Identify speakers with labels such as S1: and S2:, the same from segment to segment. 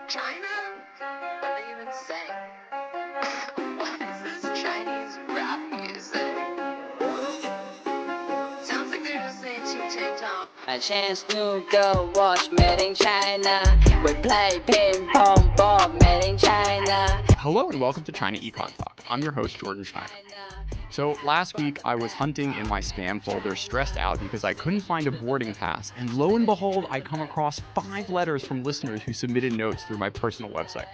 S1: China? What are they even saying? What is this Chinese rap music? Sounds like they're just saying ching chang chong.
S2: A chance to go watch Made in China. We play ping pong ball Made in China.
S3: Hello and welcome to ChinaEconTalk. I'm your host, Jordan Schneider. So last week I was hunting in my spam folder, stressed out because I couldn't find a boarding pass, and lo and behold, I come across 5 letters from listeners who submitted notes through my personal website.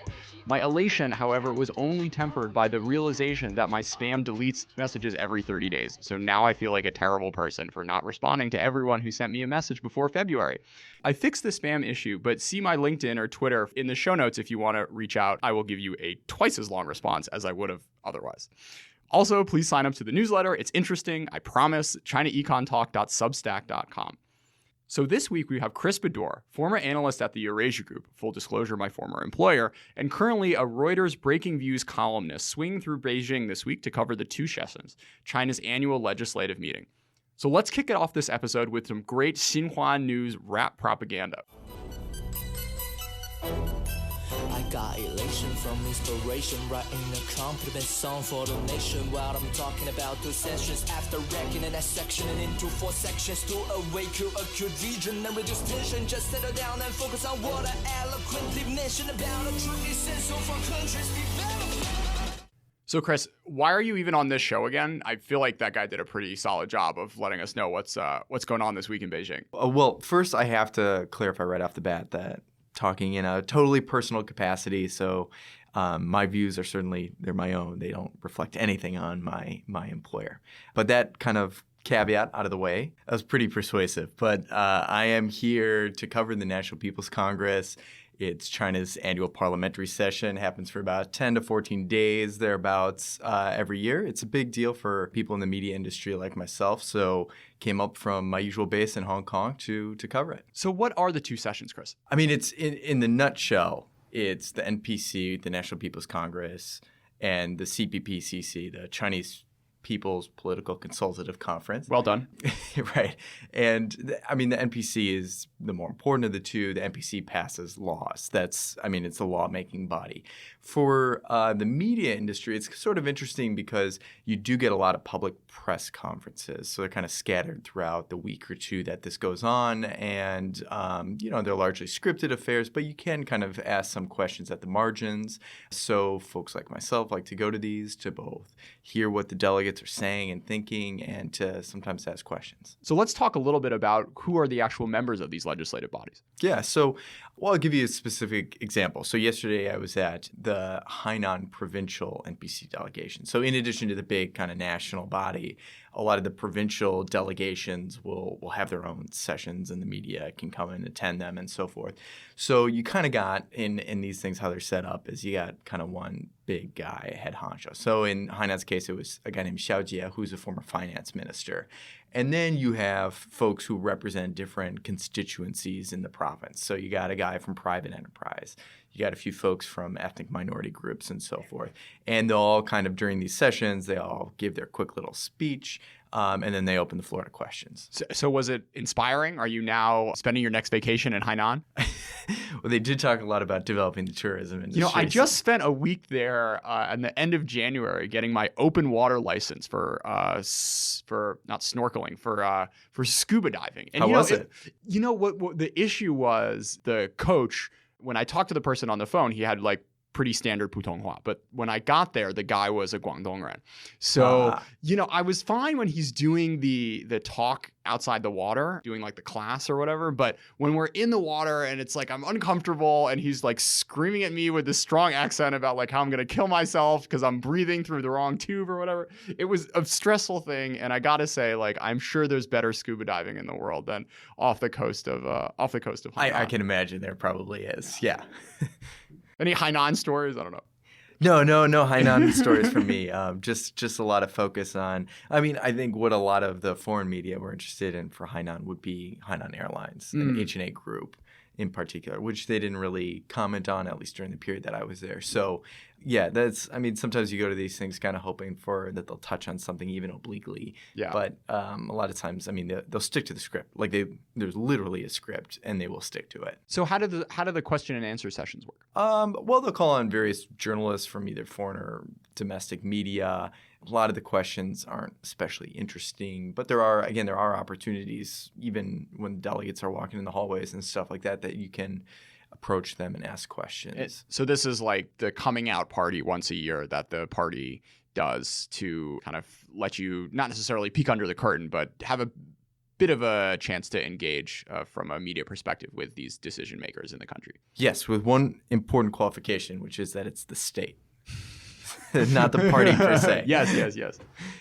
S3: My elation, however, was only tempered by the realization that my spam deletes messages every 30 days. So now I feel like a terrible person for not responding to everyone who sent me a message before February. I fixed the spam issue, but see my LinkedIn or Twitter in the show notes if you want to reach out. I will give you a twice as long response as I would have otherwise. Also, please sign up to the newsletter. It's interesting, I promise. ChinaEconTalk.substack.com. So this week we have Chris Beddor, former analyst at the Eurasia Group, full disclosure, my former employer, and currently a Reuters Breakingviews columnist, swinging through Beijing this week to cover the two sessions, China's annual legislative meeting. So let's kick it off this episode with some great Xinhua News rap propaganda.
S4: I got elation from inspiration, writing a compliment song for the nation. While I'm talking about 2 sessions after ranking in that section and into 4 sections to awaken acute vision and reduce tension. Just settle down and focus on what I eloquently mentioned about a truly essential for countries' development.
S3: So Chris, why are you even on this show again? I feel like that guy did a pretty solid job of letting us know what's going on this week in Beijing.
S5: Well, first I have to clarify right off the bat that talking in a totally personal capacity, so my views are certainly, they're my own. They don't reflect anything on my employer. But that kind of caveat out of the way, that was pretty persuasive. But I am here to cover the National People's Congress. It's China's annual parliamentary session. It happens for about 10 to 14 days, thereabouts, every year. It's a big deal for people in the media industry like myself, so came up from my usual base in Hong Kong to cover it.
S3: So what are the two sessions, Chris?
S5: I mean, it's in the nutshell, it's the NPC, the National People's Congress, and the CPPCC, the Chinese People's Political Consultative Conference.
S3: Well done.
S5: Right. And the NPC is the more important of the two. The NPC passes laws. It's a lawmaking body. For the media industry, it's sort of interesting because you do get a lot of public press conferences. So they're kind of scattered throughout the week or two that this goes on. And, they're largely scripted affairs, but you can kind of ask some questions at the margins. So folks like myself like to go to these to both hear what the delegates are saying and thinking and to sometimes ask questions.
S3: So let's talk a little bit about who are the actual members of these legislative bodies.
S5: Yeah, so I'll give you a specific example. So yesterday I was at the Hainan provincial NPC delegation. So in addition to the big kind of national body, a lot of the provincial delegations will have their own sessions and the media can come and attend them and so forth. So you kind of got in these things, how they're set up is you got kind of one big guy, head honcho. So in Hainan's case, it was a guy named Xiao Jie, who's a former finance minister. And then you have folks who represent different constituencies in the province. So you got a guy from private enterprise. You got a few folks from ethnic minority groups and so forth. And they'll all kind of, during these sessions, they all give their quick little speech. And then they open the floor to questions.
S3: So was it inspiring? Are you now spending your next vacation in Hainan?
S5: Well, they did talk a lot about developing the tourism industry.
S3: I just spent a week there at the end of January getting my open water license for not snorkeling, for scuba diving. And
S5: how was it?
S3: What the issue was, the coach, when I talked to the person on the phone, he had like pretty standard Putonghua. But when I got there, the guy was a Guangdongren. So, I was fine when he's doing the talk outside the water, doing like the class or whatever. But when we're in the water and it's like I'm uncomfortable and he's like screaming at me with this strong accent about like how I'm going to kill myself because I'm breathing through the wrong tube or whatever, it was a stressful thing. And I got to say, like, I'm sure there's better scuba diving in the world than off the coast of Hainan.
S5: I can imagine there probably is. Yeah.
S3: Any Hainan stories? I don't know.
S5: No Hainan stories for me. Just a lot of focus on, I think what a lot of the foreign media were interested in for Hainan would be Hainan Airlines, an H&A group. in particular, which they didn't really comment on, at least during the period that I was there. So, yeah, sometimes you go to these things kind of hoping for that they'll touch on something even obliquely.
S3: Yeah.
S5: But a lot of times, they'll stick to the script. Like there's literally a script, and they will stick to it.
S3: So how do the question and answer sessions work?
S5: Well, they'll call on various journalists from either foreign or domestic media. A lot of the questions aren't especially interesting, but there are opportunities, even when delegates are walking in the hallways and stuff like that, that you can approach them and ask questions.
S3: So this is like the coming out party once a year that the party does to kind of let you not necessarily peek under the curtain, but have a bit of a chance to engage from a media perspective with these decision makers in the country.
S5: Yes, with one important qualification, which is that it's the state. Not the party per se.
S3: Yes.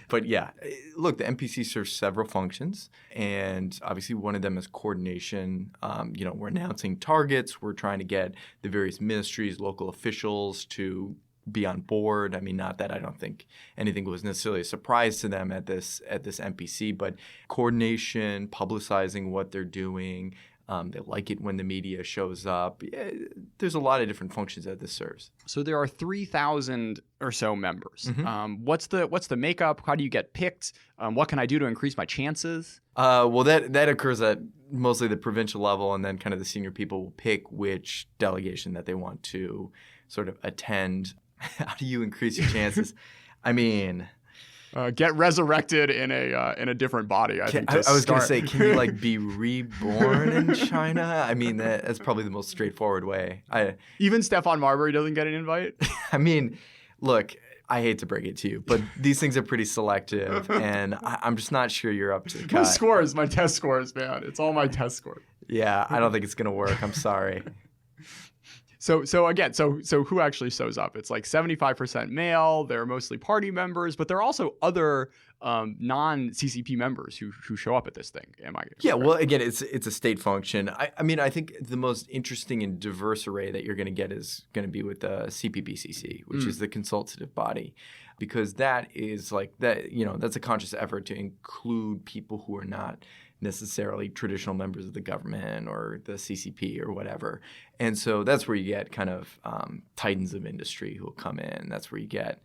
S5: But yeah, look, the NPC serves several functions, and obviously one of them is coordination. We're announcing targets. We're trying to get the various ministries, local officials to be on board. Not that I don't think anything was necessarily a surprise to them at this NPC, but coordination, publicizing what they're doing. They like it when the media shows up. Yeah, there's a lot of different functions that this serves.
S3: So there are 3,000 or so members.
S5: Mm-hmm.
S3: What's the makeup? How do you get picked? What can I do to increase my chances?
S5: Well, that occurs at mostly the provincial level, and then kind of the senior people will pick which delegation that they want to sort of attend. How do you increase your chances?
S3: Get resurrected in a different body. I
S5: was going to say, can you be reborn in China? That's probably the most straightforward way.
S3: Even Stefan Marbury doesn't get an invite?
S5: Look, I hate to break it to you, but these things are pretty selective, and I'm just not sure you're up to the cut.
S3: My test scores, man. It's all my test scores.
S5: Yeah, I don't think it's going to work. I'm sorry.
S3: So who actually shows up? It's like 75% male. They're mostly party members, but there are also other non-CCP members who show up at this thing.
S5: Yeah, well, again, it's a state function. I think the most interesting and diverse array that you're going to get is going to be with the CPBCC, which is the consultative body, because that is that's a conscious effort to include people who are not necessarily traditional members of the government or the CCP or whatever. And so that's where you get kind of titans of industry who will come in. That's where you get,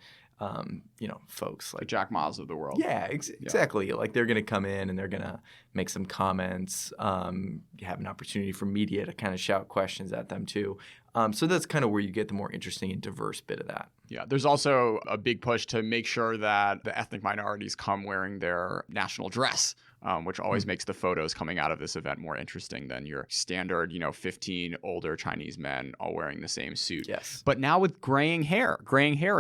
S5: folks like
S3: Jack Ma's of the world.
S5: Yeah, exactly. Like they're going to come in and they're going to make some comments. You have an opportunity for media to kind of shout questions at them too. So that's kind of where you get the more interesting and diverse bit of that.
S3: Yeah, there's also a big push to make sure that the ethnic minorities come wearing their national dress, which always makes the photos coming out of this event more interesting than your standard, 15 older Chinese men all wearing the same suit.
S5: Yes.
S3: But now with graying hair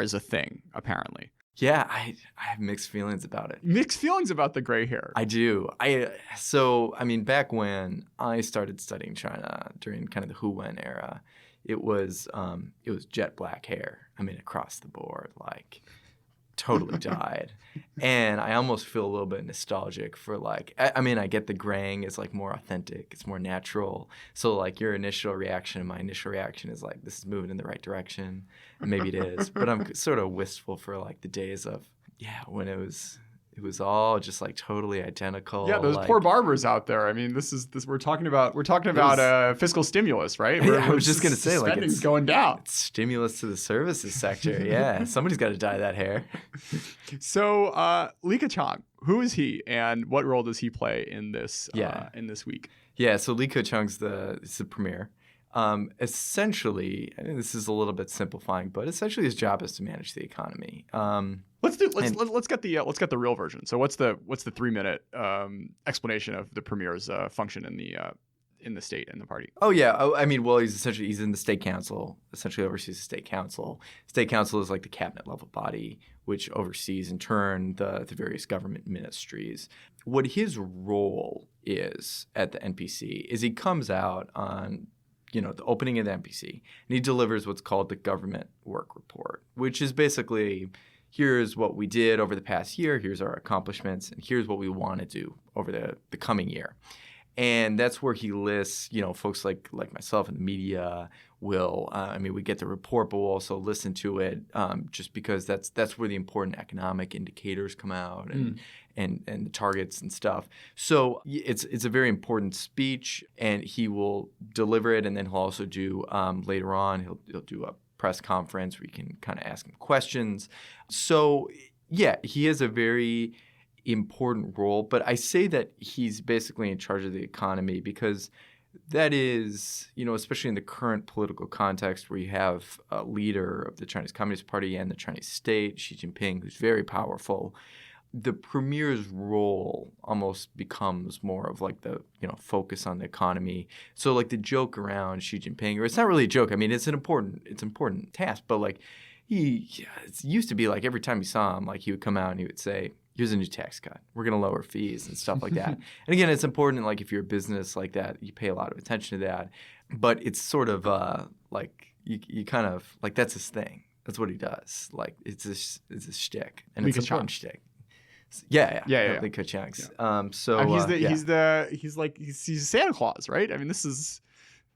S3: is a thing, apparently.
S5: Yeah, I have mixed feelings about it.
S3: Mixed feelings about the gray hair.
S5: I do. Back when I started studying China during kind of the Hu Wen era, it was jet black hair. Across the board, totally dyed. And I almost feel a little bit nostalgic for I get the graying is more authentic. It's more natural. So your initial reaction and my initial reaction is this is moving in the right direction. And maybe it is. But I'm sort of wistful for the days of, when it was all just totally identical.
S3: Yeah, those poor barbers out there. We're talking about fiscal stimulus, right?
S5: I was just going to say
S3: spending's going down.
S5: It's stimulus to the services sector. Yeah, somebody's got to dye that hair.
S3: So Li Keqiang, who is he, and what role does he play in this week? Yeah,
S5: so Li Keqiang's the premier. Essentially, this is a little bit simplifying, but essentially his job is to manage the economy.
S3: Let's get the real version. So what's the 3-minute explanation of the premier's function in the state and the party?
S5: Oh yeah, he's in the state council. Essentially oversees the state council. State council is the cabinet level body, which oversees in turn the various government ministries. What his role is at the NPC is he comes out on the opening of the NPC, and he delivers what's called the government work report, which is basically, here's what we did over the past year, here's our accomplishments, and here's what we want to do over the coming year. And that's where he lists, folks like myself and the media will, we get the report, but we'll also listen to it just because that's where the important economic indicators come out and the targets and stuff. So it's a very important speech, and he will deliver it, and then he'll also do later on, he'll do a press conference where you can kind of ask him questions. So yeah, he has a very important role, but I say that he's basically in charge of the economy because that is, especially in the current political context where you have a leader of the Chinese Communist Party and the Chinese state, Xi Jinping, who's very powerful, the premier's role almost becomes more of like the, focus on the economy. So like the joke around Xi Jinping, or it's not really a joke. I mean, it's an important task, but like it used to be like every time you saw him, like he would come out and he would say, here's a new tax cut. We're going to lower fees and stuff like that. And again, it's important, like if you're a business like that, you pay a lot of attention to that. But it's sort of like you kind of like that's his thing. That's what he does. Like it's a shtick, and it's an important shtick. Yeah. Li Keqiang.
S3: He's Santa Claus, right? I mean, this is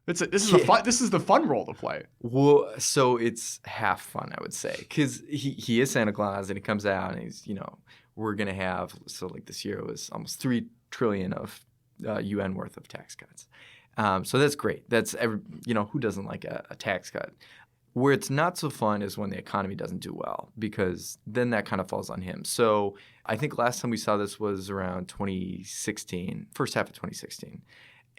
S3: the fun role to play.
S5: Well, so it's half fun, I would say, because he is Santa Claus, and he comes out and he's we're going to have, so like this year it was almost $3 trillion of UN worth of tax cuts. So that's great. That's who doesn't like a tax cut? Where it's not so fun is when the economy doesn't do well, because then that kind of falls on him. So I think last time we saw this was around 2016, first half of 2016.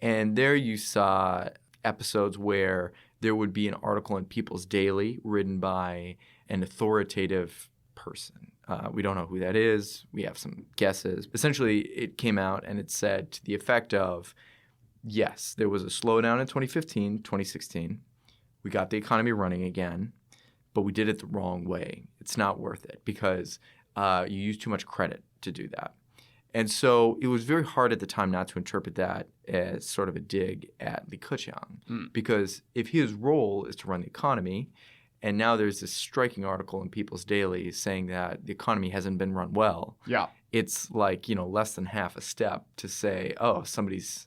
S5: And there you saw episodes where there would be an article in People's Daily written by an authoritative person. We don't know who that is. We have some guesses. Essentially, it came out and it said to the effect of, yes, there was a slowdown in 2015, 2016. We got the economy running again, but we did it the wrong way. It's not worth it because you use too much credit to do that. And so it was very hard at the time not to interpret that as sort of a dig at Li Keqiang, because if his role is to run the economy, and now there's this striking article in People's Daily saying that the economy hasn't been run well. Yeah, it's like less than half a step to say, oh, somebody's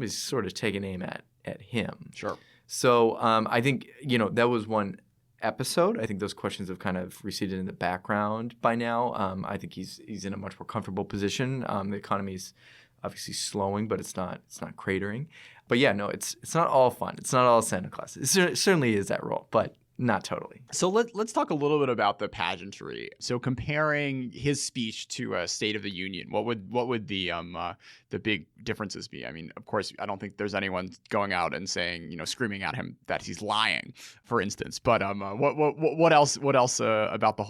S5: sort of taking aim at him. Sure. So I think that was one episode. I think those questions have kind of receded in the background by now. I think he's in a much more comfortable position. The economy's obviously slowing, but it's not cratering. But yeah, no, it's not all fun. It's not all Santa Claus. It certainly is that role, but not totally.
S3: So let's talk a little bit about the pageantry. So comparing his speech to a State of the Union, what would the big differences be? I mean, of course, I don't think there's anyone going out and saying, screaming at him that he's lying, for instance. But what else about the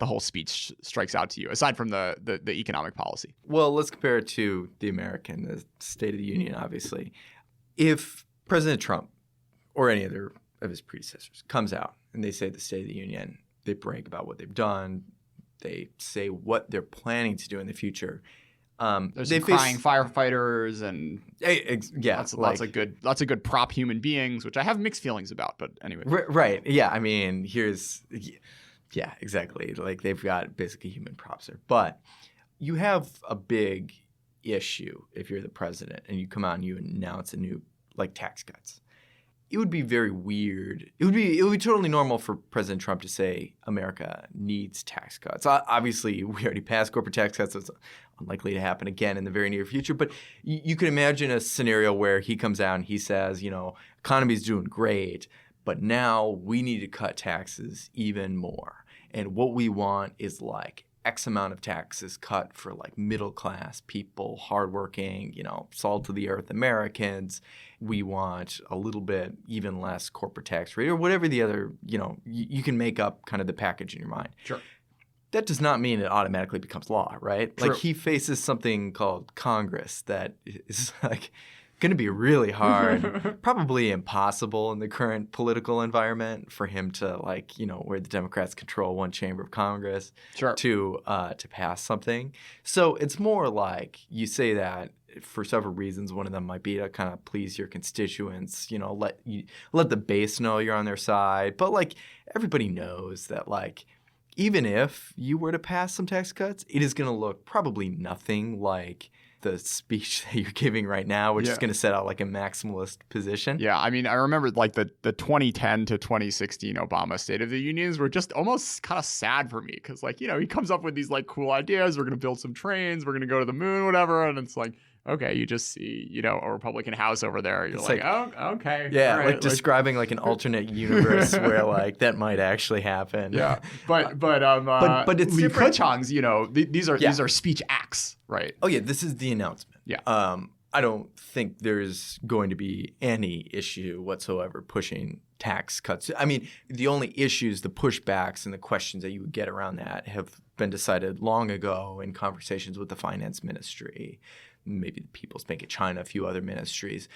S3: whole speech strikes out to you aside from the economic policy?
S5: Well, let's compare it to the State of the Union. Obviously, if President Trump or any other of his predecessors comes out and they say the State of the Union, they brag about what they've done, they say what they're planning to do in the future.
S3: There's some crying firefighters and lots of good prop human beings, which I have mixed feelings about. But anyway,
S5: right? Yeah, I mean, exactly. Like they've got basically human props there, but you have a big issue if you're the president and you come out and you announce a new tax cuts. It would be very weird. It would be totally normal for President Trump to say America needs tax cuts. Obviously, we already passed corporate tax cuts. It's unlikely to happen again in the very near future. But you can imagine a scenario where he comes out and he says, economy's doing great, but now we need to cut taxes even more. And what we want is X amount of taxes cut for middle class people, hardworking, salt of the earth Americans. We want a little bit even less corporate tax rate or whatever the other, you can make up kind of the package in your mind. Sure. That does not mean it automatically becomes law, right? True. He faces something called Congress that is going to be really hard, probably impossible in the current political environment for him to where the Democrats control one chamber of Congress to pass something. So it's more you say that for several reasons. One of them might be to kind of please your constituents, let the base know you're on their side. But everybody knows that even if you were to pass some tax cuts, it is going to look probably nothing like the speech that you're giving right now, which is going to set out like a maximalist position.
S3: Yeah, I mean, I remember like the 2010 to 2016 Obama State of the Unions were just almost kind of sad for me because, like, he comes up with these like cool ideas. We're going to build some trains. We're going to go to the moon, whatever. And it's like, okay, you just see, a Republican House over there. You're like, oh, okay.
S5: Yeah,
S3: right.
S5: like describing like an alternate universe where like that might actually happen.
S3: Yeah, but
S5: it's
S3: Li
S5: different.
S3: Keqiang's, these are speech acts, right?
S5: Oh yeah, this is the announcement.
S3: Yeah.
S5: I don't think there's going to be any issue whatsoever pushing tax cuts. I mean, the only issues, the pushbacks and the questions that you would get around that have been decided long ago in conversations with the finance ministry, maybe the People's Bank of China, a few other ministries.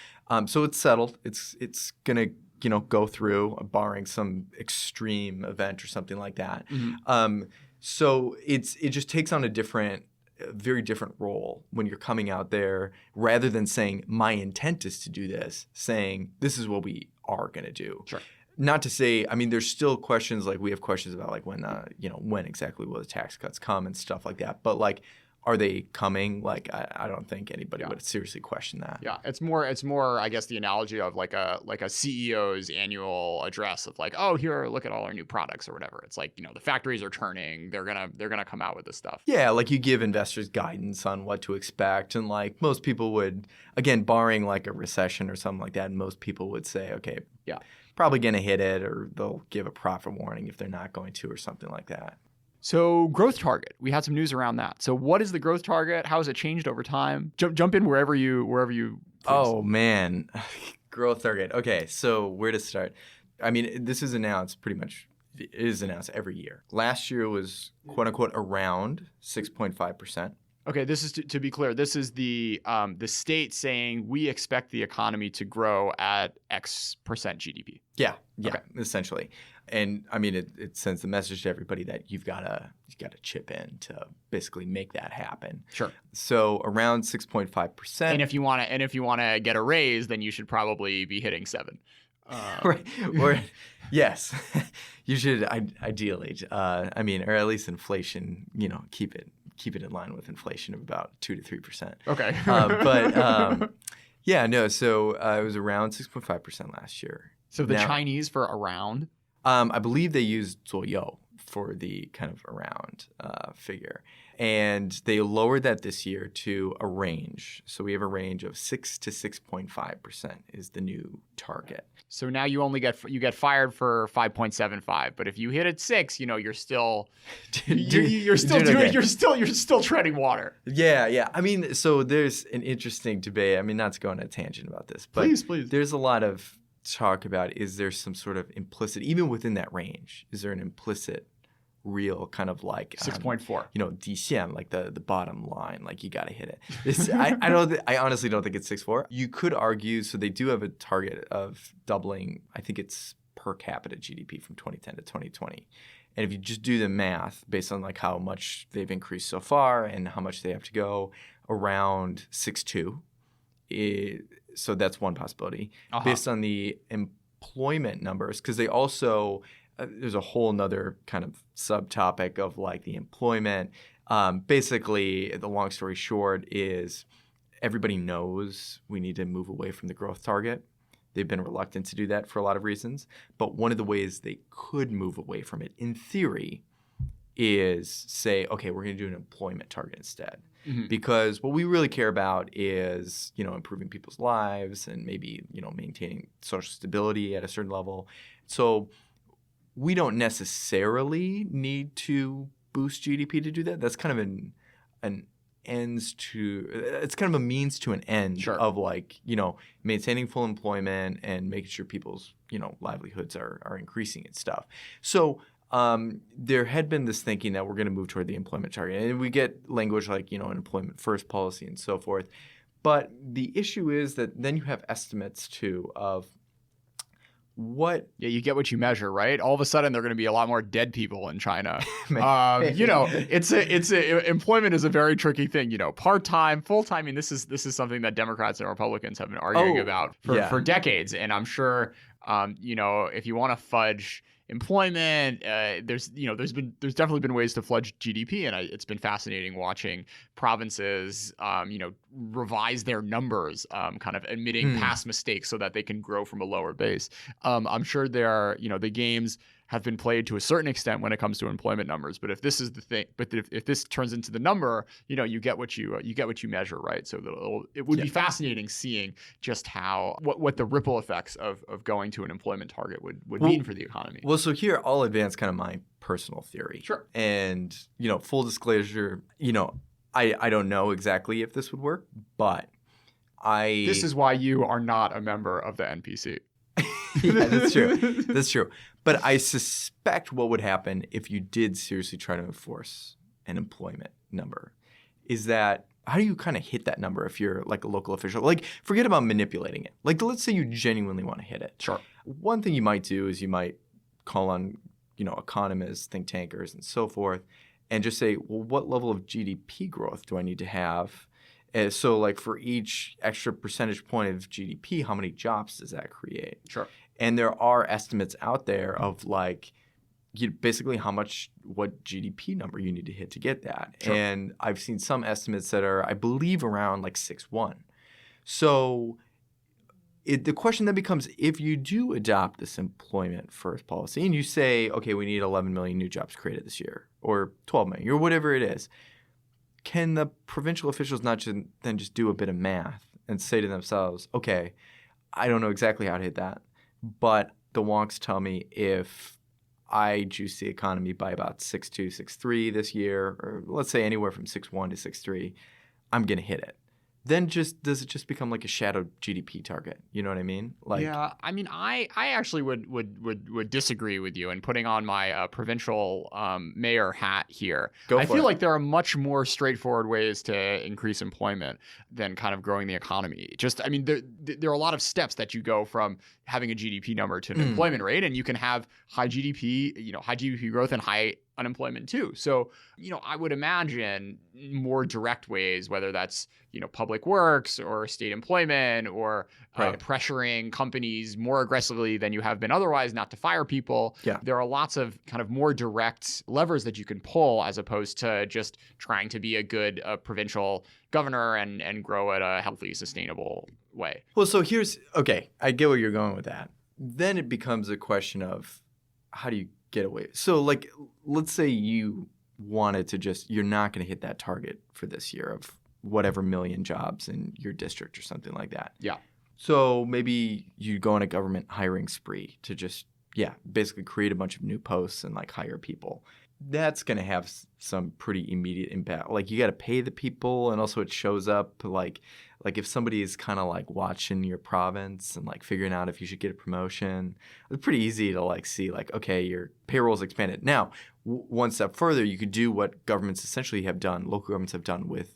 S5: So it's settled. It's going to go through, barring some extreme event or something like that. Mm-hmm. So it just takes on a very different role when you're coming out there, rather than saying my intent is to do this, saying this is what we are going to do.
S3: Sure.
S5: Not to say, I mean, there's still questions, like we have questions about like when exactly will the tax cuts come and stuff like that. But like, are they coming? Like, I don't think anybody would seriously question that.
S3: Yeah, it's more. I guess the analogy of like a CEO's annual address of like, oh, here, look at all our new products or whatever. It's like, the factories are turning. They're gonna come out with this stuff.
S5: Yeah, like you give investors guidance on what to expect, and like most people would, again, barring like a recession or something like that, most people would say, okay,
S3: yeah,
S5: probably gonna hit it, or they'll give a profit warning if they're not going to, or something like that.
S3: So growth target, we had some news around that. So what is the growth target? How has it changed over time? Jump in wherever you please.
S5: Oh man, growth target. Okay, so where to start? I mean, this is announced pretty much. It is announced every year. Last year was quote unquote around 6.5%.
S3: Okay, this is to be clear. This is the state saying we expect the economy to grow at X percent GDP.
S5: Yeah,
S3: Okay.
S5: Essentially. And I mean, it sends the message to everybody that you've got to chip in to basically make that happen.
S3: Sure.
S5: So around 6.5%.
S3: And if you want to get a raise, then you should probably be hitting 7.
S5: Right. Or yes, you should ideally. I mean, or at least inflation. Keep it in line with inflation of about 2 to 3%.
S3: Okay.
S5: Yeah, no. So it was around 6.5% last year.
S3: So the Chinese for around.
S2: I believe they used 左右 for the kind of around figure. And they lowered that this year to a range. So we have a range of 6 to 6.5% is the new target.
S3: So now you only get fired for 5.75, but if you hit at 6, you're still you're still treading water.
S5: Yeah. I mean, so there's an interesting debate. I mean, not to go on a tangent about this, but
S3: please.
S5: There's a lot of talk about, is there some sort of implicit, even within that range, is there an implicit real kind of like
S3: 6.4,
S5: 底线, like the bottom line, like you got to hit it. I honestly don't think it's 6.4. You could argue, so they do have a target of doubling, I think it's per capita GDP from 2010 to 2020. And if you just do the math based on like how much they've increased so far and how much they have to go, around 6.2. So that's one possibility. Based on the employment numbers, because they also there's a whole nother kind of subtopic of like the employment. Basically, the long story short is everybody knows we need to move away from the growth target. They've been reluctant to do that for a lot of reasons. But one of the ways they could move away from it, in theory, is say, okay, we're going to do an employment target instead. Mm-hmm. Because what we really care about is, improving people's lives and maybe, maintaining social stability at a certain level. So we don't necessarily need to boost GDP to do that. That's kind of it's kind of a means to an end.
S3: Sure.
S5: Of like, maintaining full employment and making sure people's, livelihoods are increasing and stuff. So there had been this thinking that we're going to move toward the employment target. And we get language like, an employment first policy and so forth. But the issue is that then you have estimates too of what.
S3: Yeah, you get what you measure, right? All of a sudden, there are going to be a lot more dead people in China. Employment is a very tricky thing. Part-time, full-time. I mean, this is something that Democrats and Republicans have been arguing about for decades. And I'm sure If you want to fudge employment, there's definitely been ways to fudge GDP, and it's been fascinating watching provinces, revise their numbers, kind of admitting past mistakes so that they can grow from a lower base. I'm sure there are, the games have been played to a certain extent when it comes to employment numbers. But if this is the thing, if this turns into the number, you get what you measure, right? So it would be fascinating seeing just what the ripple effects of going to an employment target would mean for the economy.
S5: Well, so here I'll advance kind of my personal theory.
S3: Sure.
S5: And full disclosure, I don't know exactly if this would work, but
S3: This is why you are not a member of the NPC.
S5: Yeah, that's true. That's true. But I suspect what would happen if you did seriously try to enforce an employment number is that how do you kind of hit that number if you're like a local official? Like, forget about manipulating it. Like, let's say you genuinely want to hit it.
S3: Sure.
S5: One thing you might do is you might call on, economists, think tankers, and so forth, and just say, well, what level of GDP growth do I need to have? So, like, for each extra percentage point of GDP, how many jobs does that create?
S3: Sure.
S5: And there are estimates out there of like basically what GDP number you need to hit to get that.
S3: Sure.
S5: And I've seen some estimates that are, I believe, around like 6.1. So the question then becomes, if you do adopt this employment first policy and you say, okay, we need 11 million new jobs created this year or 12 million or whatever it is, can the provincial officials not then just do a bit of math and say to themselves, okay, I don't know exactly how to hit that, but the wonks tell me if I juice the economy by about 6.2, 6.3 this year, or let's say anywhere from 6.1 to 6.3, I'm going to hit it. Then does it just become like a shadow GDP target? You know what I mean? Like,
S3: yeah, I mean, I actually would disagree with you. And putting on my provincial mayor hat here, I feel like there are much more straightforward ways to increase employment than kind of growing the economy. There are a lot of steps that you go from having a GDP number to an employment rate, and you can have high GDP growth and high unemployment too. So, I would imagine more direct ways, whether that's, public works or state employment or pressuring companies more aggressively than you have been otherwise not to fire people.
S5: Yeah.
S3: There are lots of kind of more direct levers that you can pull as opposed to just trying to be a good provincial governor and grow at a healthy, sustainable way.
S5: Well, so I get where you're going with that. Then it becomes a question of how do you get away? So, like, let's say you wanted to you're not going to hit that target for this year of whatever million jobs in your district or something like that.
S3: Yeah.
S5: So maybe you go on a government hiring spree to basically create a bunch of new posts and like hire people. That's going to have some pretty immediate impact. Like, you got to pay the people, and also it shows up like if somebody is kind of like watching your province and like figuring out if you should get a promotion, it's pretty easy to like see like, okay, your payroll's expanded. Now, one step further, you could do what governments essentially have done, local governments have done with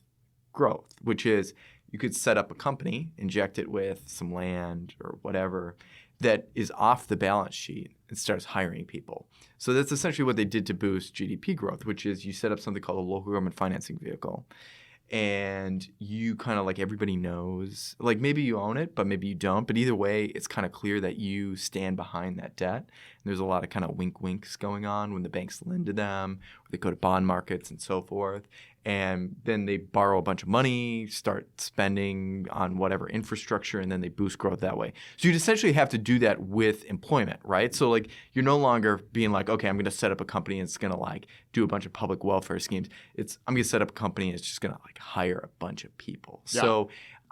S5: growth, which is you could set up a company, inject it with some land or whatever that is off the balance sheet and starts hiring people. So that's essentially what they did to boost GDP growth, which is you set up something called a local government financing vehicle. And you kind of like, everybody knows, like, maybe you own it, but maybe you don't. But either way, it's kind of clear that you stand behind that debt. And there's a lot of kind of winks going on when the banks lend to them, or they go to bond markets and so forth. And then they borrow a bunch of money, start spending on whatever infrastructure, and then they boost growth that way. So you'd essentially have to do that with employment, right? So like, you're no longer being like, okay, I'm going to set up a company and it's going to like do a bunch of public welfare schemes. I'm going to set up a company and it's just going to like hire a bunch of people. Yeah. So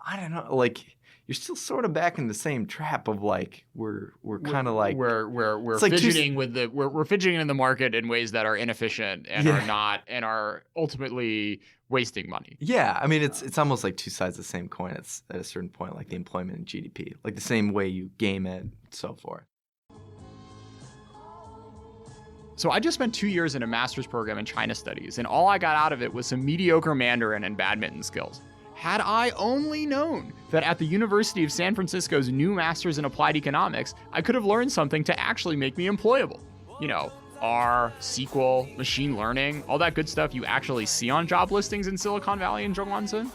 S5: I don't know, like, you're still sort of back in the same trap of like we're kind of like
S3: we're fidgeting we're fidgeting in the market in ways that are inefficient and are ultimately wasting money.
S5: Yeah, I mean it's almost like two sides of the same coin. It's at a certain point like the employment and GDP, like the same way you game it and so forth.
S3: So I just spent 2 years in a master's program in China studies, and all I got out of it was some mediocre Mandarin and badminton skills. Had I only known that at the University of San Francisco's new Masters in Applied Economics, I could have learned something to actually make me employable. R, SQL, machine learning, all that good stuff you actually see on job listings in Silicon Valley and Zhongguancun.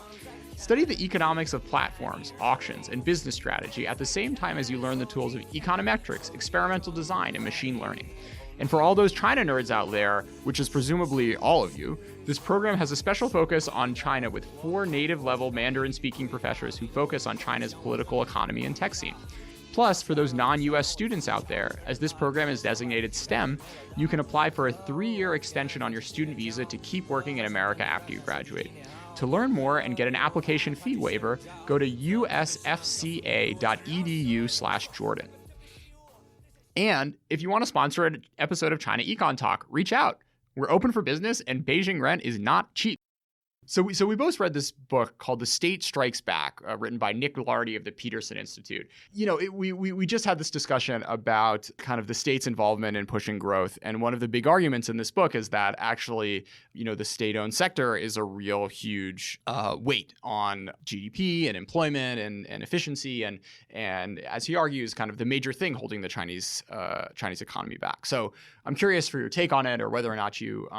S3: Study the economics of platforms, auctions, and business strategy at the same time as you learn the tools of econometrics, experimental design, and machine learning. And for all those China nerds out there, which is presumably all of you, this program has a special focus on China with 4 native-level Mandarin-speaking professors who focus on China's political economy and tech scene. Plus, for those non-US students out there, as this program is designated STEM, you can apply for a 3-year extension on your student visa to keep working in America after you graduate. To learn more and get an application fee waiver, go to usfca.edu/Jordan. And if you want to sponsor an episode of China Econ Talk, reach out. We're open for business, and Beijing rent is not cheap. So we both read this book called The State Strikes Back, written by Nick Lardy of the Peterson Institute. You know, we just had this discussion about kind of the state's involvement in pushing growth. And one of the big arguments in this book is that actually, you know, the state-owned sector is a real huge weight on GDP and employment and efficiency. And as he argues, kind of the major thing holding the Chinese economy back. So I'm curious for your take on it, or whether or not you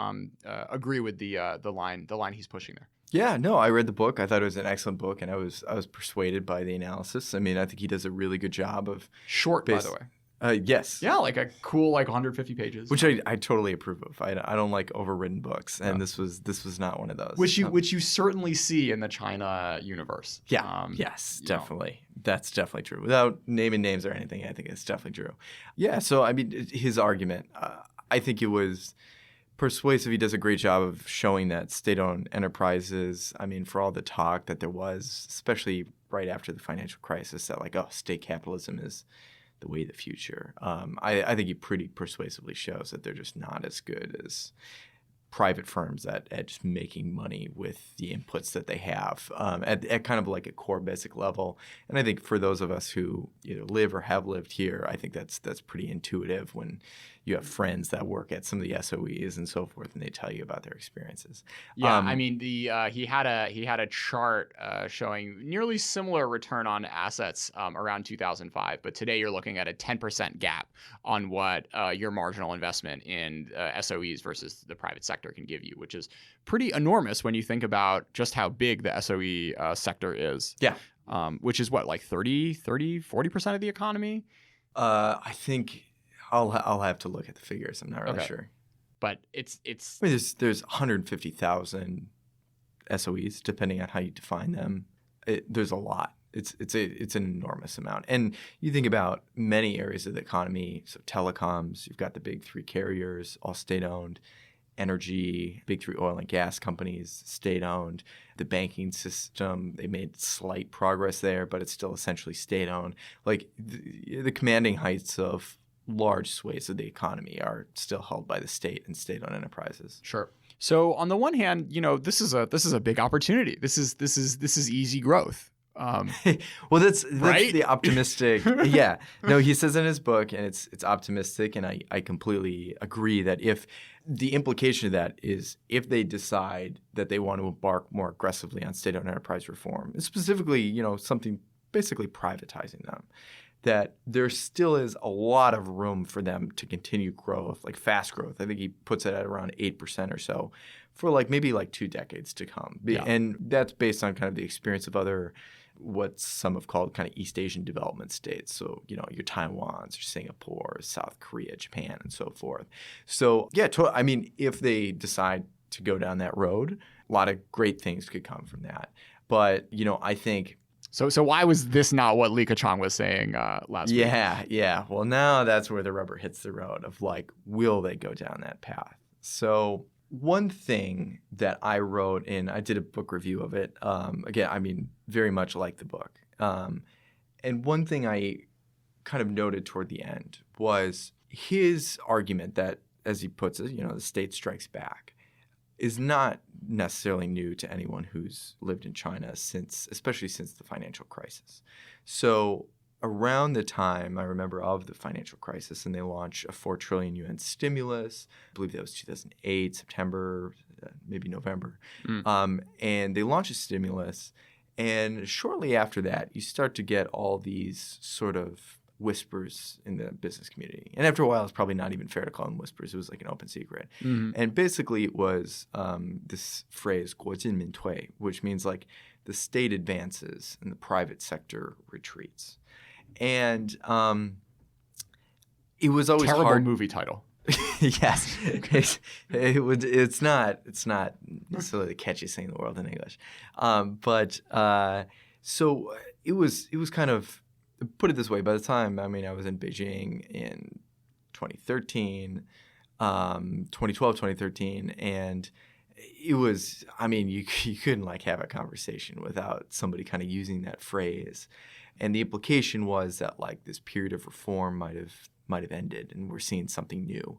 S3: agree with the line he's pushing there.
S5: Yeah, no, I read the book. I thought it was an excellent book, and I was persuaded by the analysis. I mean, I think he does a really good job of
S3: by the way.
S5: Yes.
S3: Yeah, like a cool 150 pages.
S5: Which I totally approve of. I don't like overwritten books, and this was not one of those.
S3: Which you certainly see in the China universe.
S5: Yeah. Yes, definitely. That's definitely true. Without naming names or anything, I think it's definitely true. Yeah. So I mean, his argument, I think it was persuasive. He does a great job of showing that state-owned enterprises, I mean, for all the talk that there was, especially right after the financial crisis, that state capitalism is the way of the future. I think he pretty persuasively shows that they're just not as good as private firms at just making money with the inputs that they have at kind of like a core basic level. And I think for those of us who live or have lived here, I think that's pretty intuitive when you have friends that work at some of the SOEs and so forth, and they tell you about their experiences.
S3: Yeah, I mean, he had a chart showing nearly similar return on assets around 2005, but today you're looking at a 10% gap on what your marginal investment in SOEs versus the private sector can give you, which is pretty enormous when you think about just how big the SOE sector is.
S5: Yeah.
S3: Which is what, like 40% of the economy?
S5: I think I'll have to look at the figures. I'm not really sure.
S3: But it's
S5: I mean, there's 150,000 SOEs, depending on how you define them. There's a lot. It's an enormous amount. And you think about many areas of the economy, so telecoms, you've got the big 3 carriers, all state-owned. Energy, big 3 oil and gas companies, state-owned. The banking system, they made slight progress there, but it's still essentially state-owned. Like the commanding heights of large swathes of the economy are still held by the state and state-owned enterprises.
S3: Sure. So on the one hand, this is a big opportunity. This is easy growth.
S5: Well, that's
S3: right?
S5: the optimistic. Yeah. No, he says in his book, and it's optimistic, and I completely agree that if the implication of that is if they decide that they want to embark more aggressively on state-owned enterprise reform, specifically, something basically privatizing them, that there still is a lot of room for them to continue growth, like fast growth. I think he puts it at around 8% or so for maybe 2 decades to come. Yeah. And that's based on kind of the experience of other what some have called kind of East Asian development states. So, your Taiwans, your Singapore, South Korea, Japan, and so forth. So, yeah, I mean, if they decide to go down that road, a lot of great things could come from that. But, I think...
S3: So why was this not what Li Keqiang was saying last week?
S5: Yeah. Well, now that's where the rubber hits the road of will they go down that path? So one thing that I wrote I did a book review of it. Again, I mean, very much like the book. And one thing I kind of noted toward the end was his argument that, as he puts it, the state strikes back is not necessarily new to anyone who's lived in China especially since the financial crisis. So around the time, I remember, of the financial crisis, and they launched a 4 trillion yuan stimulus. I believe that was 2008, September, maybe November. And they launched a stimulus. And shortly after that, you start to get all these sort of whispers in the business community. And after a while, it's probably not even fair to call them whispers. It was like an open secret. Mm-hmm. And basically it was this phrase, 国进民退, which means the state advances and the private sector retreats. And it was always
S3: Terrible
S5: hard.
S3: movie title.
S5: Yes, it's not necessarily the catchiest thing in the world in English, so it was kind of, put it this way. By the time I was in Beijing in 2013, 2012, 2013, and it was, you couldn't have a conversation without somebody kind of using that phrase, and the implication was that this period of reform might have ended, and we're seeing something new.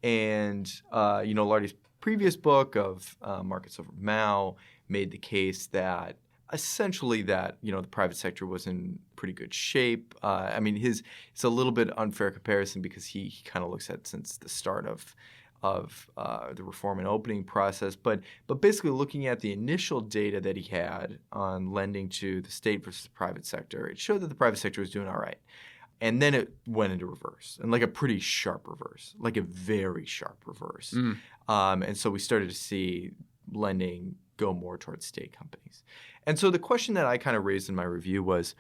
S5: And Lardy's previous book of Markets Over Mao made the case that essentially that the private sector was in pretty good shape. It's a little bit unfair comparison because he kind of looks at since the start of the reform and opening process, but basically looking at the initial data that he had on lending to the state versus the private sector, it showed that the private sector was doing all right. And then it went into reverse, and a pretty sharp reverse, a very sharp reverse. And so we started to see lending go more towards state companies. And so the question that I kind of raised in my review was,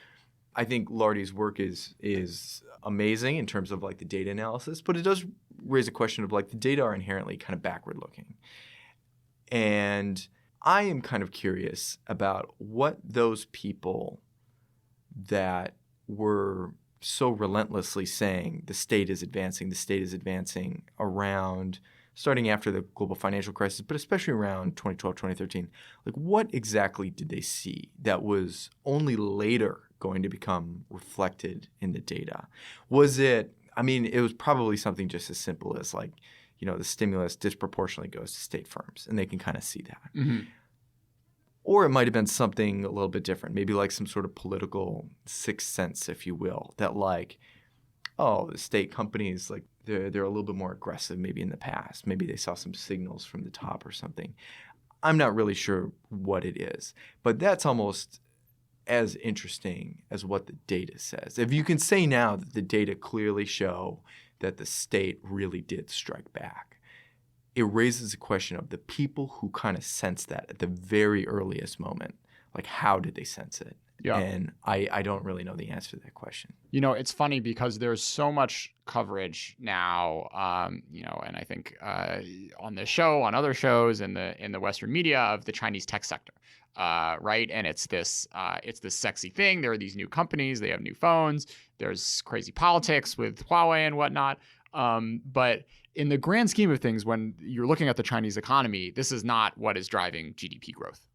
S5: I think Lardy's work is amazing in terms of the data analysis, but it does raise a question of the data are inherently kind of backward looking. And I am kind of curious about what those people that were so relentlessly saying the state is advancing around starting after the global financial crisis, but especially around 2012, 2013, what exactly did they see that was only later going to become reflected in the data? Was it, it was probably something just as simple as the stimulus disproportionately goes to state firms, and they can kind of see that.
S3: Mm-hmm.
S5: Or it might have been something a little bit different, maybe some sort of political sixth sense, if you will, that the state companies, they're a little bit more aggressive maybe in the past. Maybe they saw some signals from the top or something. I'm not really sure what it is, but that's almost as interesting as what the data says. If you can say now that the data clearly show that the state really did strike back, it raises a question of the people who kind of sense that at the very earliest moment. How did they sense it?
S3: Yeah.
S5: And I don't really know the answer to that question.
S3: It's funny because there's so much coverage now, and I think on this show, on other shows, in the Western media of the Chinese tech sector, right? And it's this sexy thing. There are these new companies, they have new phones. There's crazy politics with Huawei and whatnot. But in the grand scheme of things, when you're looking at the Chinese economy, this is not what is driving GDP growth.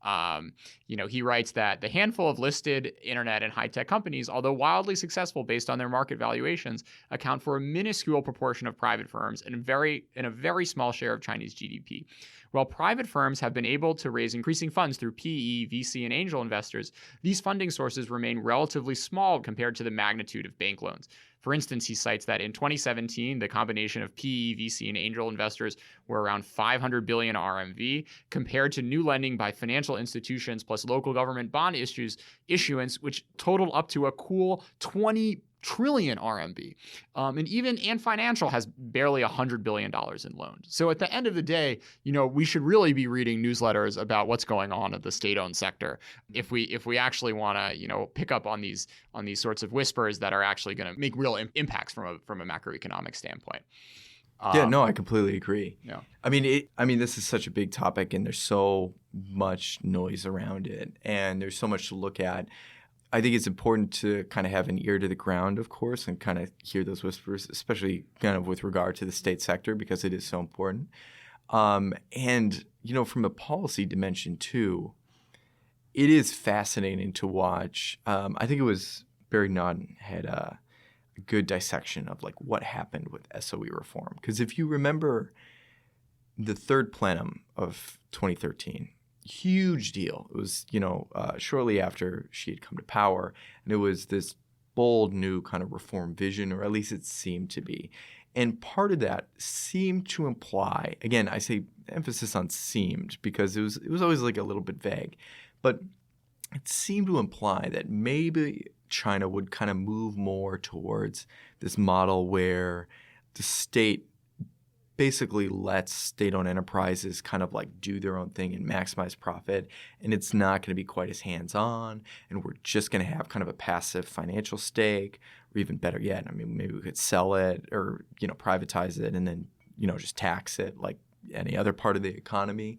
S3: He writes that the handful of listed internet and high-tech companies, although wildly successful based on their market valuations, account for a minuscule proportion of private firms and a very small share of Chinese GDP. While private firms have been able to raise increasing funds through PE, VC, and angel investors, these funding sources remain relatively small compared to the magnitude of bank loans. For instance, he cites that in 2017, the combination of PE, VC, and angel investors were around 500 billion RMB, compared to new lending by financial institutions plus local government bond issuance, which totaled up to a cool 20 trillion RMB. And even Ant Financial has barely $100 billion in loans. So at the end of the day, we should really be reading newsletters about what's going on at the state-owned sector if we actually want to, pick up on these sorts of whispers that are actually going to make real impacts from a macroeconomic standpoint.
S5: I completely agree.
S3: Yeah.
S5: This is such a big topic, and there's so much noise around it, and there's so much to look at. I think it's important to kind of have an ear to the ground, of course, and kind of hear those whispers, especially kind of with regard to the state sector, because it is so important. And from a policy dimension too, it is fascinating to watch. I think it was Barry Naughton had a good dissection of what happened with SOE reform. Because if you remember the third plenum of 2013, huge deal. It was, shortly after she had come to power, and it was this bold new kind of reform vision, or at least it seemed to be. And part of that seemed to imply, again, I say emphasis on seemed because it was always a little bit vague, but it seemed to imply that maybe China would kind of move more towards this model where the state basically lets state-owned enterprises kind of like do their own thing and maximize profit. And it's not going to be quite as hands-on. And we're just going to have kind of a passive financial stake, or even better yet, I mean, maybe we could sell it or, privatize it and then, just tax it like any other part of the economy.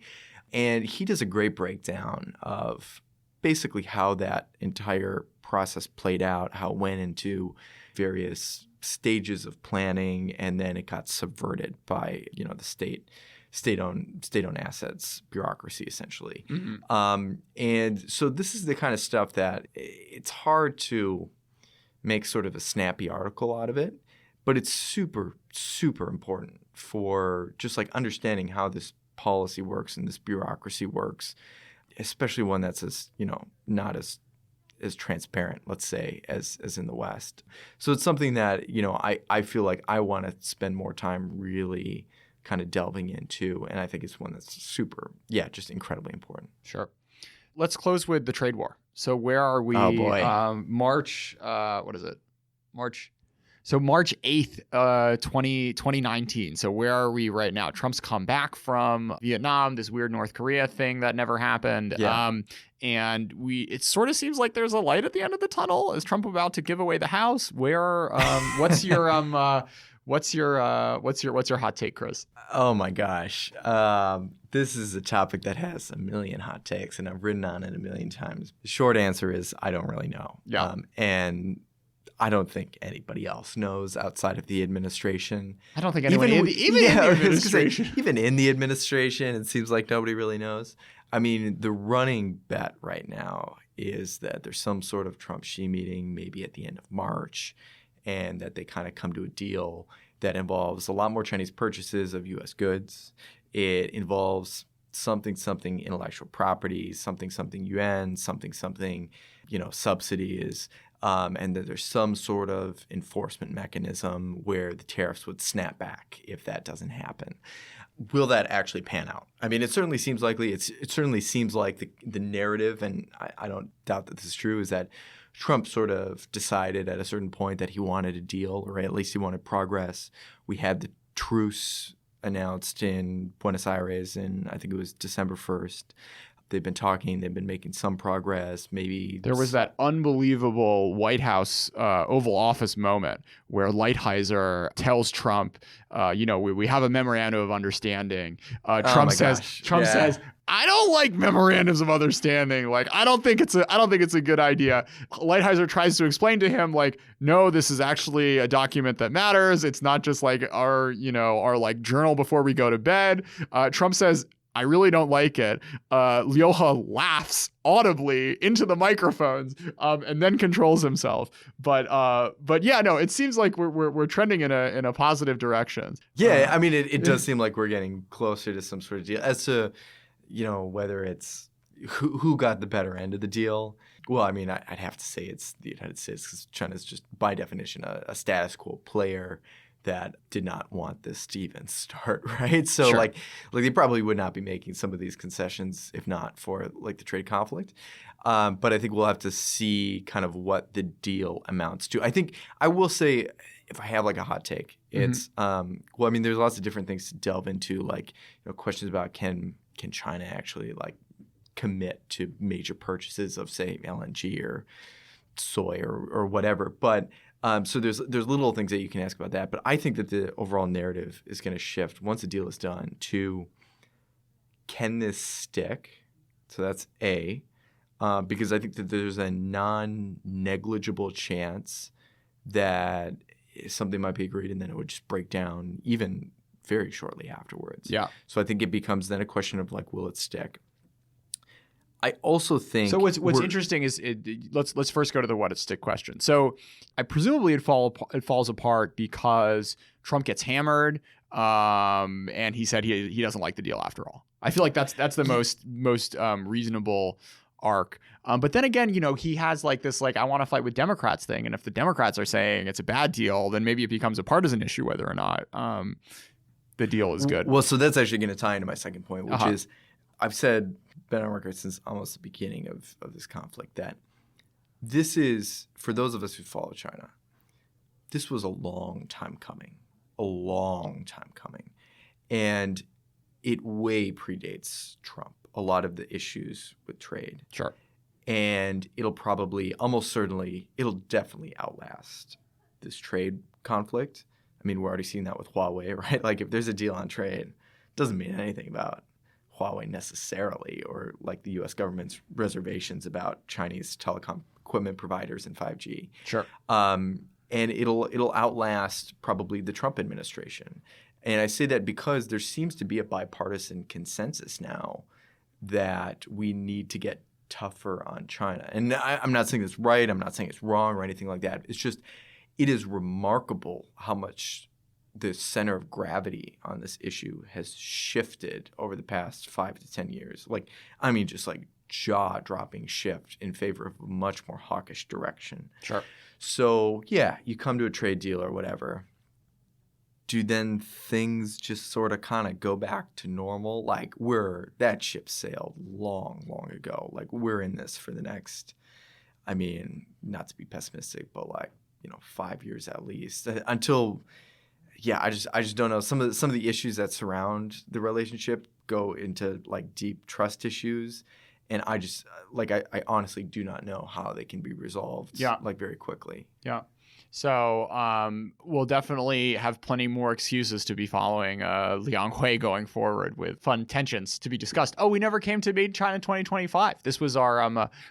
S5: And he does a great breakdown of basically how that entire process played out, how it went into various stages of planning, and then it got subverted by the state-owned assets bureaucracy, essentially. And so this is the kind of stuff that it's hard to make sort of a snappy article out of it, but it's super, super important for just like understanding how this policy works and this bureaucracy works, especially one that's as not as transparent, let's say, as in the West. So it's something that, I feel like I want to spend more time really kind of delving into. And I think it's one that's super, just incredibly important.
S3: Sure. Let's close with the trade war. So where are we?
S5: Oh, boy.
S3: March 8th, 2019. So where are we right now? Trump's come back from Vietnam, this weird North Korea thing that never happened.
S5: Yeah.
S3: And it sort of seems like there's a light at the end of the tunnel. Is Trump about to give away the house? Where, what's your hot take, Chris?
S5: Oh my gosh. This is a topic that has a million hot takes and I've written on it a million times. The short answer is I don't really know.
S3: Yeah.
S5: And I don't think anybody else knows outside of the administration.
S3: I don't think anyone in the administration.
S5: Even in the administration, it seems like nobody really knows. I mean, the running bet right now is that there's some sort of Trump-Xi meeting maybe at the end of March, and that they kind of come to a deal that involves a lot more Chinese purchases of U.S. goods. It involves something intellectual property, something yuan, something subsidies. And that there's some sort of enforcement mechanism where the tariffs would snap back if that doesn't happen. Will that actually pan out? I mean, it certainly seems likely. It certainly seems like the narrative, and I don't doubt that this is true, is that Trump sort of decided at a certain point that he wanted a deal, or at least he wanted progress. We had the truce announced in Buenos Aires in, I think it was December 1st. They've been talking. They've been making some progress. Maybe
S3: there was that unbelievable White House Oval Office moment where Lighthizer tells Trump, we have a memorandum of understanding. Trump says, I don't like memorandums of understanding. Like, I don't think it's a good idea. Lighthizer tries to explain to him, like, no, this is actually a document that matters. It's not just like our like journal before we go to bed. Trump says, I really don't like it. Liuhe laughs audibly into the microphones and then controls himself. But yeah, no, it seems like we're trending in a positive direction.
S5: Yeah, I mean, it does seem like we're getting closer to some sort of deal. As to whether it's who got the better end of the deal. Well, I mean, I'd have to say it's the United States, because China's just by definition a status quo player that did not want this to even start, right? So
S3: Sure.
S5: like they probably would not be making some of these concessions if not for like the trade conflict. But I think we'll have to see kind of what the deal amounts to. I think I will say, if I have like a hot take, it's well, I mean, there's lots of different things to delve into, like questions about can China actually like commit to major purchases of, say, LNG or soy or whatever. But so there's little things that you can ask about that. But I think that the overall narrative is going to shift once the deal is done to, can this stick? So that's A, because I think that there's a non-negligible chance that something might be agreed and then it would just break down even very shortly afterwards.
S3: Yeah.
S5: So I think it becomes then a question of like, will it stick? I also think.
S3: So what's interesting is let's first go to the what it stick question. So presumably it falls apart because Trump gets hammered, and he said he doesn't like the deal after all. I feel like that's the most reasonable arc. But then again, he has like this I want to fight with Democrats thing, and if the Democrats are saying it's a bad deal, then maybe it becomes a partisan issue whether or not the deal is good.
S5: Well, so that's actually going to tie into my second point, which is I've said, been on record since almost the beginning of this conflict, that this is, for those of us who follow China, this was a long time coming. And it way predates Trump, a lot of the issues with trade.
S3: Sure.
S5: And it'll probably, almost certainly, it'll definitely outlast this trade conflict. I mean, we're already seeing that with Huawei, right? Like if there's a deal on trade, it doesn't mean anything about Huawei necessarily, or like the U.S. government's reservations about Chinese telecom equipment providers and 5G.
S3: Sure.
S5: And it'll outlast probably the Trump administration. And I say that because there seems to be a bipartisan consensus now that we need to get tougher on China. And I'm not saying it's right. I'm not saying it's wrong or anything like that. It's just, it is remarkable how much the center of gravity on this issue has shifted over the past 5 to 10 years. Like, I mean, just like jaw-dropping shift in favor of a much more hawkish direction.
S3: Sure.
S5: So, yeah, you come to a trade deal or whatever. Do then things just sort of kind of go back to normal? Like that ship sailed long, long ago. Like we're in this for the next, I mean, not to be pessimistic, but like, 5 years at least until, yeah, I just don't know. Some of the issues that surround the relationship go into like deep trust issues. And I just I honestly do not know how they can be resolved like very quickly.
S3: Yeah. So we'll definitely have plenty more excuses to be following Liang Hui going forward with fun tensions to be discussed. Oh, we never came to Made in China 2025. This was our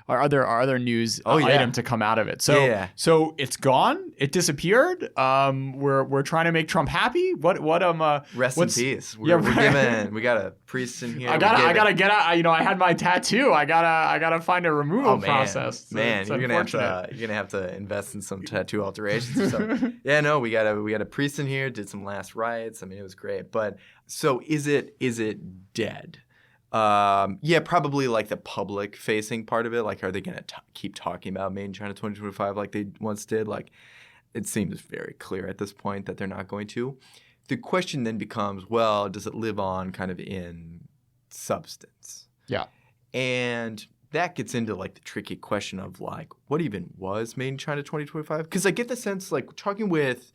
S3: other news item to come out of it. So so it's gone. It disappeared. We're trying to make Trump happy.
S5: Rest in peace. We got a priest in here.
S3: I gotta get out. I had my tattoo. I gotta find a removal process.
S5: Man, you're gonna have to invest in some tattoo alterations or something. Yeah, no, we got a priest in here, did some last rites. I mean, it was great. But so is it dead? Yeah, probably like the public facing part of it. Like, are they going to keep talking about Made in China 2025 like they once did? Like, it seems very clear at this point that they're not going to. The question then becomes, well, does it live on kind of in substance?
S3: Yeah.
S5: And that gets into like the tricky question of like, what even was Made in China 2025? Because I get the sense, like talking with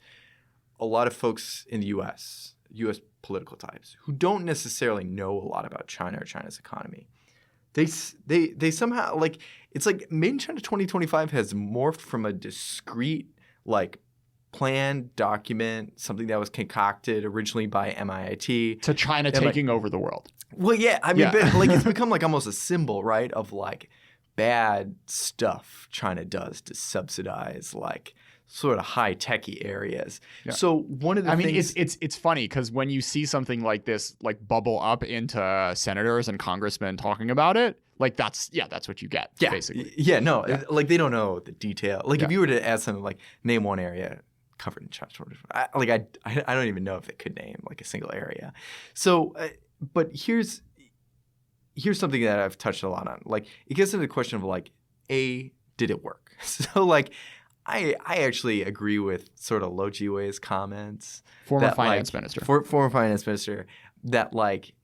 S5: a lot of folks in the U.S. political types who don't necessarily know a lot about China or China's economy. They somehow like, it's like Made in China 2025 has morphed from a discrete like planned document, something that was concocted originally by MIT,
S3: to China taking over the world.
S5: Well, yeah, I mean, but, like it's become like almost a symbol, right, of like bad stuff China does to subsidize like sort of high techy areas. Yeah. So one of the things,
S3: it's funny because when you see something like this like bubble up into senators and congressmen talking about it, like that's what you get, basically.
S5: Yeah, no, like they don't know the detail. Like if you were to ask them like name one area covered in China, I don't even know if they could name like a single area. So. But here's something that I've touched a lot on. Like it gets into the question of like, did it work? So like, I actually agree with sort of Lo Jiwei's comments.
S3: Former finance minister.
S5: Former finance minister. That like,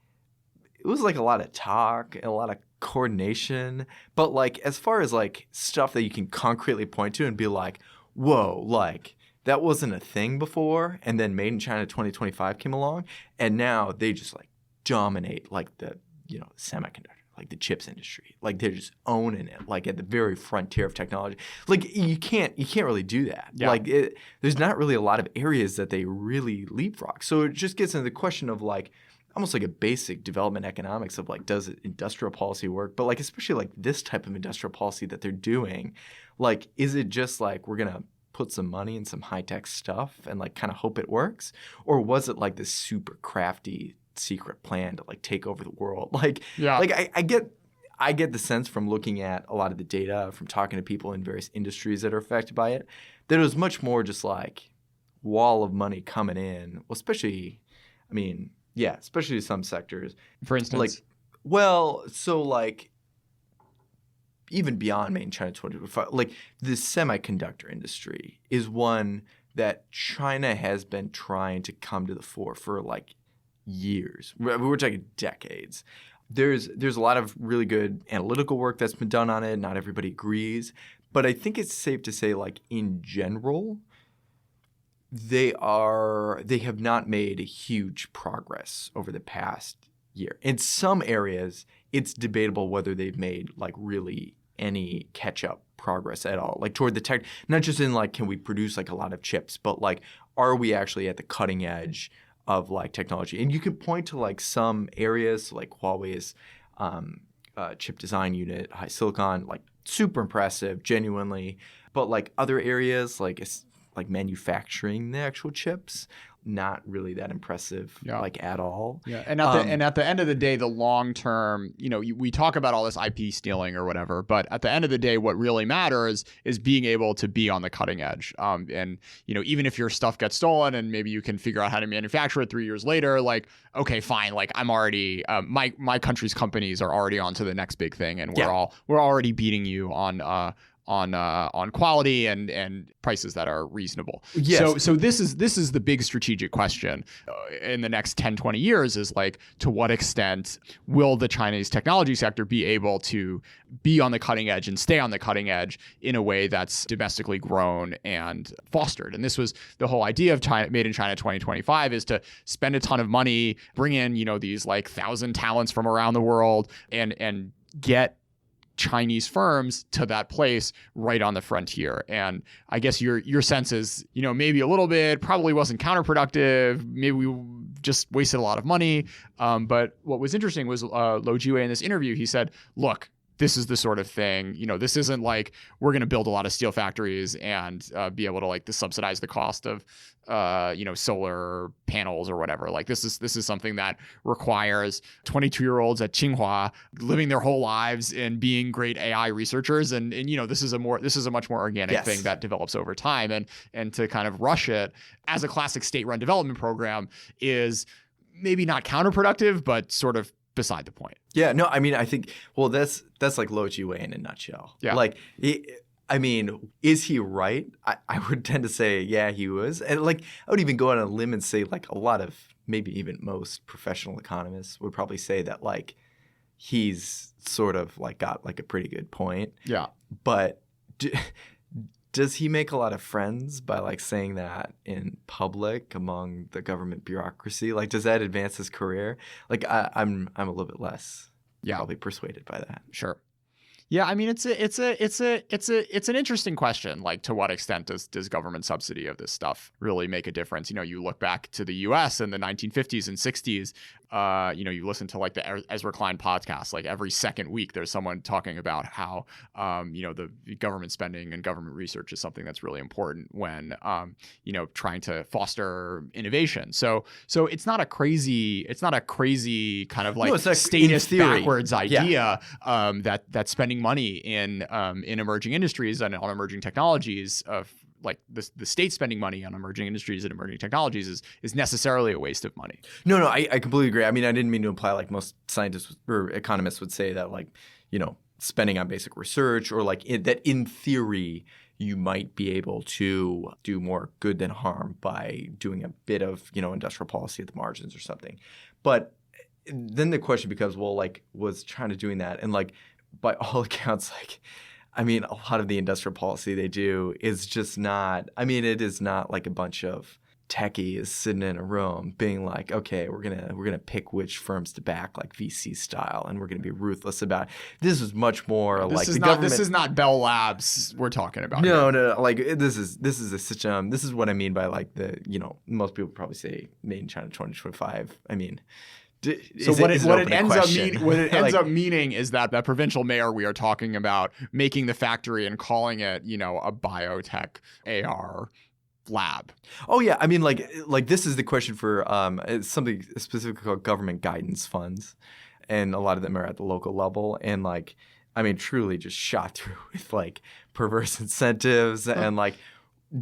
S5: it was like a lot of talk, a lot of coordination. But like, as far as like stuff that you can concretely point to and be like, whoa, like that wasn't a thing before. And then Made in China 2025 came along. And now they just like, dominate like the semiconductor, like the chips industry, like they're just owning it, like at the very frontier of technology. Like you can't really do that. Like there's not really a lot of areas that they really leapfrog. So it just gets into the question of like almost like a basic development economics of like, does industrial policy work? But like especially like this type of industrial policy that they're doing, like is it just like we're gonna put some money in some high tech stuff and like kind of hope it works, or was it like this super crafty secret plan to like take over the world? Like I get the sense from looking at a lot of the data, from talking to people in various industries that are affected by it, that it was much more just like wall of money coming in. Well, especially some sectors.
S3: For instance,
S5: like like even beyond Made in China 2025, like the semiconductor industry is one that China has been trying to come to the fore for like years. We're talking decades. There's a lot of really good analytical work that's been done on it. Not everybody agrees, but I think it's safe to say, like in general, They have not made huge progress over the past year. In some areas, it's debatable whether they've made like really any catch-up progress at all. Like toward the tech, not just in like, can we produce like a lot of chips, but like, are we actually at the cutting edge of like technology? And you can point to like some areas like Huawei's chip design unit, HiSilicon, like super impressive, genuinely. But like other areas, like it's like manufacturing the actual chips, not really that impressive, like at all.
S3: Yeah, and at the end of the day, the long term, we talk about all this IP stealing or whatever, but at the end of the day, what really matters is being able to be on the cutting edge. And even if your stuff gets stolen and maybe you can figure out how to manufacture it 3 years later, like, okay, fine, like I'm already my country's companies are already on to the next big thing, and we're already beating you on quality and prices that are reasonable.
S5: Yes.
S3: So this is the big strategic question in the next 10, 20 years is like, to what extent will the Chinese technology sector be able to be on the cutting edge and stay on the cutting edge in a way that's domestically grown and fostered? And this was the whole idea of China, Made in China 2025, is to spend a ton of money, bring in, these like 1,000 talents from around the world and get Chinese firms to that place right on the frontier. And I guess your sense is, maybe a little bit, probably wasn't counterproductive. Maybe we just wasted a lot of money. But what was interesting was Lo Jiwei in this interview, he said, look, this is the sort of thing, this isn't like we're going to build a lot of steel factories and be able to like to subsidize the cost of solar panels or whatever. Like this is something that requires 22-year-olds at Tsinghua living their whole lives and being great AI researchers. And this is a much more organic thing that develops over time. And to kind of rush it as a classic state-run development program is maybe not counterproductive, but sort of beside the point.
S5: Yeah, no, I mean, I think, well, that's like Lo Jiwei in a nutshell.
S3: Yeah.
S5: Like, is he right? I would tend to say, yeah, he was. And like, I would even go on a limb and say like a lot of, maybe even most professional economists would probably say that like he's sort of like got like a pretty good point.
S3: Yeah.
S5: But does he make a lot of friends by like saying that in public among the government bureaucracy? Like, does that advance his career? Like, I'm a little bit less probably persuaded by that.
S3: Sure. Yeah, I mean, it's an interesting question. Like, to what extent does government subsidy of this stuff really make a difference? You look back to the U.S. in the 1950s and 60s. You listen to like the Ezra Klein podcast. Like every second week, there's someone talking about how the government spending and government research is something that's really important when trying to foster innovation. So it's not a crazy kind of like statist backwards idea that spending money in emerging industries and on emerging technologies like the state spending money on emerging industries and emerging technologies is necessarily a waste of money.
S5: No, I completely agree. I mean, I didn't mean to imply like most scientists or economists would say that like, spending on basic research or like that in theory you might be able to do more good than harm by doing a bit of, industrial policy at the margins or something. But then the question becomes, well, like, was China doing that? And like, by all accounts, like, I mean, a lot of the industrial policy they do is just not, I mean, it is not like a bunch of techies sitting in a room being like, okay, we're gonna pick which firms to back like VC style, and we're gonna be ruthless about it. This is much more like the government.
S3: This is not Bell Labs we're talking about.
S5: No, like this is a system. This is what I mean by like the most people probably say Made in China 2025. I mean.
S3: What it ends up meaning is that provincial mayor we are talking about making the factory and calling it, a biotech AR lab.
S5: Oh yeah, I mean like this is the question for it's something specifically called government guidance funds, and a lot of them are at the local level, and like I mean truly just shot through with like perverse incentives and like.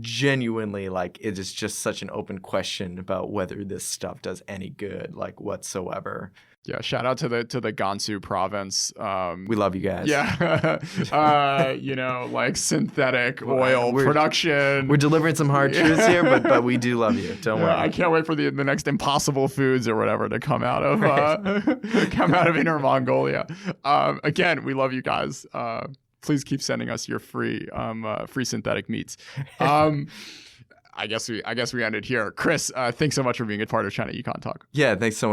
S5: Genuinely, like it is just such an open question about whether this stuff does any good, like whatsoever.
S3: Yeah, shout out to the Gansu province.
S5: We love you guys.
S3: Yeah, like synthetic oil production.
S5: We're delivering some hard truths here, but we do love you. Don't worry.
S3: I can't wait for the next Impossible Foods or whatever to come out of Inner Mongolia. Again, we love you guys. Please keep sending us your free synthetic meats. I guess we end it here. Chris, thanks so much for being a part of China Econ Talk.
S2: Yeah, thanks so much.